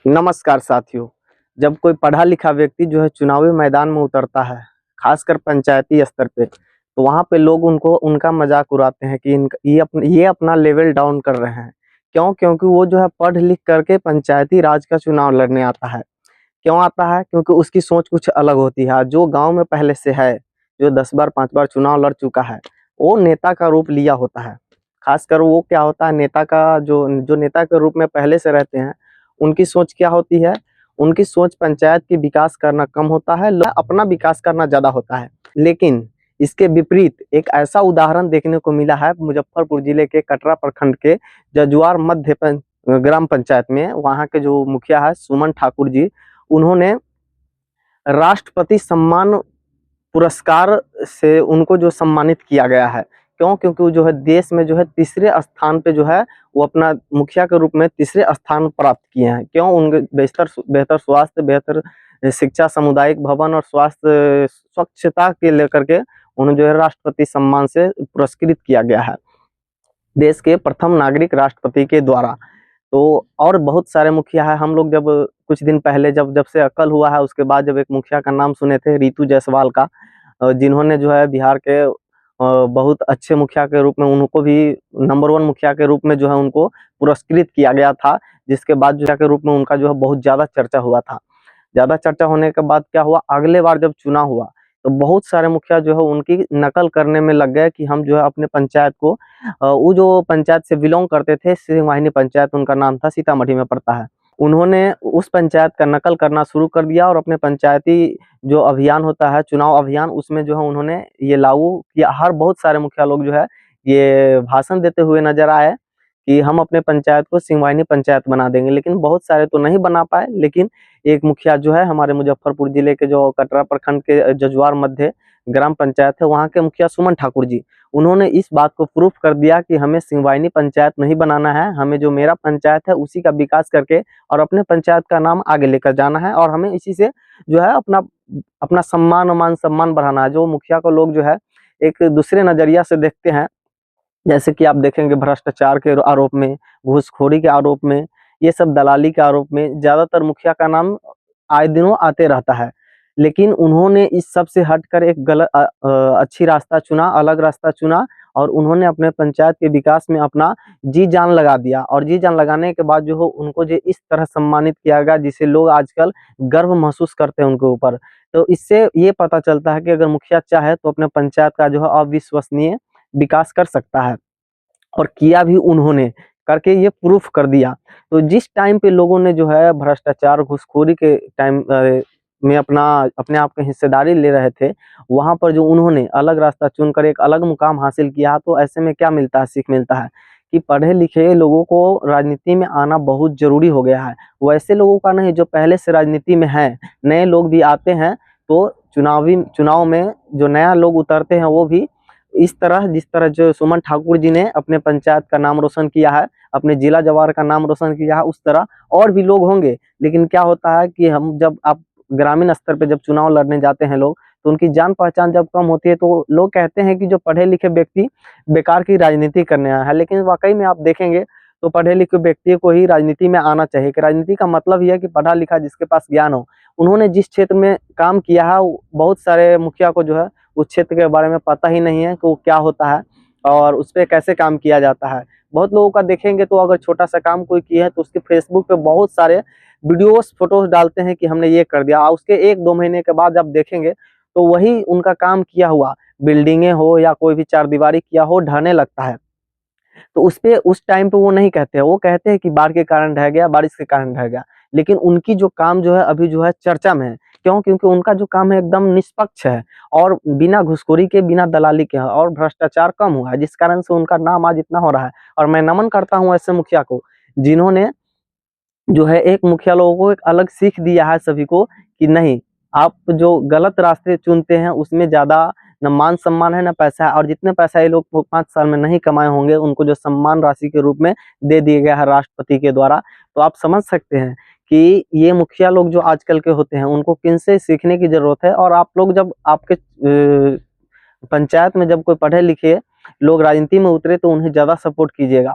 नमस्कार साथियों। जब कोई पढ़ा लिखा व्यक्ति जो है चुनावी मैदान में उतरता है, खासकर पंचायती स्तर पे, तो वहाँ पे लोग उनको उनका मजाक उड़ाते हैं कि ये अपना लेवल डाउन कर रहे हैं। क्यों? क्योंकि वो जो है पढ़ लिख करके पंचायती राज का चुनाव लड़ने आता है। क्यों आता है? क्योंकि उसकी सोच कुछ अलग होती है। जो गांव में पहले से है, जो 10 बार 5 बार चुनाव लड़ चुका है, वो नेता का रूप लिया होता है। खासकर वो क्या होता है, नेता का जो जो नेता के रूप में पहले से रहते हैं, उनकी सोच क्या होती है? उनकी सोच पंचायत की विकास करना कम होता है, अपना विकास करना ज्यादा होता है। लेकिन इसके विपरीत एक ऐसा उदाहरण देखने को मिला है मुजफ्फरपुर जिले के कटरा प्रखंड के जजुआर मध्य ग्राम पंचायत में। वहाँ के जो मुखिया है सुमन ठाकुर जी, उन्होंने राष्ट्रपति सम्मान पुरस्कार से उनको जो सम्मानित किया गया है। क्यों? क्योंकि वो जो है देश में जो है तीसरे स्थान पे जो है वो अपना मुखिया के रूप में तीसरे स्थान प्राप्त किए हैं। क्यों? उनके बेहतर बेहतर स्वास्थ्य, बेहतर शिक्षा, सामुदायिक भवन और स्वास्थ्य स्वच्छता के लेकर के उन्हें जो है राष्ट्रपति सम्मान से पुरस्कृत किया गया है, देश के प्रथम नागरिक राष्ट्रपति के द्वारा। तो और बहुत सारे मुखिया है। हम लोग जब कुछ दिन पहले जब से अक्ल हुआ है, उसके बाद जब एक मुखिया का नाम सुने थे, रितु जायसवाल का, जिन्होंने जो है बिहार के बहुत अच्छे मुखिया के रूप में, उनको भी नंबर 1 मुखिया के रूप में जो है उनको पुरस्कृत किया गया था। जिसके बाद जो के रूप में उनका जो है बहुत ज्यादा चर्चा हुआ था। ज्यादा चर्चा होने के बाद क्या हुआ, अगले बार जब चुनाव हुआ तो बहुत सारे मुखिया जो है उनकी नकल करने में लग गए कि हम जो है अपने पंचायत को, वो जो पंचायत से बिलोंग करते थे, सिंहवाहिनी पंचायत उनका नाम था, सीतामढ़ी में पड़ता है। उन्होंने उस पंचायत का नकल करना शुरू कर दिया और अपने पंचायती जो अभियान होता है, चुनाव अभियान, उसमें जो है उन्होंने ये लागू किया। हर बहुत सारे मुखिया लोग जो है ये भाषण देते हुए नजर आए कि हम अपने पंचायत को सिंहवाहिनी पंचायत बना देंगे। लेकिन बहुत सारे तो नहीं बना पाए। लेकिन एक मुखिया जो है हमारे मुजफ्फरपुर जिले के जो कटरा प्रखंड के जजुआर मध्य ग्राम पंचायत है, वहाँ के मुखिया सुमन ठाकुर जी, उन्होंने इस बात को प्रूफ कर दिया कि हमें सिंहवाहिनी पंचायत नहीं बनाना है, हमें जो मेरा पंचायत है उसी का विकास करके और अपने पंचायत का नाम आगे लेकर जाना है, और हमें इसी से जो है अपना अपना सम्मान और मान सम्मान बढ़ाना है। जो मुखिया को लोग जो है एक दूसरे नजरिया से देखते हैं, जैसे कि आप देखेंगे भ्रष्टाचार के आरोप में, घूसखोरी के आरोप में, ये सब दलाली के आरोप में ज्यादातर मुखिया का नाम आए दिनों आते रहता है। लेकिन उन्होंने इस सब से हटकर एक अच्छी रास्ता चुना, अलग रास्ता चुना, और उन्होंने अपने पंचायत के विकास में अपना जी जान लगा दिया। और जी जान लगाने के बाद जो हो उनको जो इस तरह सम्मानित किया गया, जिसे लोग आजकल गर्व महसूस करते हैं उनके ऊपर। तो इससे ये पता चलता है कि अगर मुखिया चाहे तो अपने पंचायत का जो है अविश्वसनीय विकास कर सकता है, और किया भी उन्होंने, करके ये प्रूफ कर दिया। तो जिस टाइम पे लोगों ने जो है भ्रष्टाचार घूसखोरी के टाइम में अपने आप की हिस्सेदारी ले रहे थे, वहां पर जो उन्होंने अलग रास्ता चुनकर एक अलग मुकाम हासिल किया, तो ऐसे में क्या मिलता है, सीख मिलता है कि पढ़े लिखे लोगों को राजनीति में आना बहुत जरूरी हो गया है। वैसे लोगों का नहीं जो पहले से राजनीति में है, नए लोग भी आते हैं, तो चुनाव में जो नया लोग उतरते हैं वो भी इस तरह, जिस तरह जो सुमन ठाकुर जी ने अपने पंचायत का नाम रोशन किया है, अपने जिला जवार का नाम रोशन किया है, उस तरह और भी लोग होंगे। लेकिन क्या होता है कि हम जब आप ग्रामीण स्तर पे जब चुनाव लड़ने जाते हैं लोग, तो उनकी जान पहचान जब कम होती है, तो लोग कहते हैं कि जो पढ़े लिखे व्यक्ति बेकार की राजनीति करने आया है। लेकिन वाकई में आप देखेंगे तो पढ़े लिखे व्यक्ति को ही राजनीति में आना चाहिए। कि राजनीति का मतलब यह है कि पढ़ा लिखा जिसके पास ज्ञान हो। उन्होंने जिस क्षेत्र में काम किया है, बहुत सारे मुखिया को जो है उस क्षेत्र के बारे में पता ही नहीं है कि वो क्या होता है और उस पर कैसे काम किया जाता है। बहुत लोगों का देखेंगे तो अगर छोटा सा काम कोई किया है तो उसके फेसबुक पे बहुत सारे वीडियोस फोटोज डालते हैं कि हमने ये कर दिया। उसके 1-2 महीने के बाद आप देखेंगे तो वही उनका काम किया हुआ बिल्डिंगे हो या कोई भी चारदीवारी किया हो ढहने लगता है। तो उस टाइम पे वो नहीं कहते हैं, वो कहते हैं कि बाढ़ के कारण ढह गया, बारिश के कारण ढह गया। लेकिन उनकी जो काम जो है अभी जो है चर्चा में है। क्यों? क्योंकि उनका जो काम है एकदम निष्पक्ष है और बिना घुसखोरी के, बिना दलाली के है, और भ्रष्टाचार कम हुआ है, जिस कारण से उनका नाम आज इतना हो रहा है। और मैं नमन करता हूँ ऐसे मुखिया को, जिन्होंने जो है एक मुखिया लोगों को एक अलग सीख दिया है सभी को कि नहीं, आप जो गलत रास्ते चुनते हैं उसमें ज्यादा न मान सम्मान है न पैसा है। और जितने पैसा ये लोग 5 साल में नहीं कमाए होंगे, उनको जो सम्मान राशि के रूप में दे दिया गया है राष्ट्रपति के द्वारा, तो आप समझ सकते हैं कि ये मुखिया लोग जो आजकल के होते हैं उनको किनसे सीखने की जरूरत है। और आप लोग जब आपके पंचायत में जब कोई पढ़े लिखे लोग राजनीति में उतरे तो उन्हें ज्यादा सपोर्ट कीजिएगा।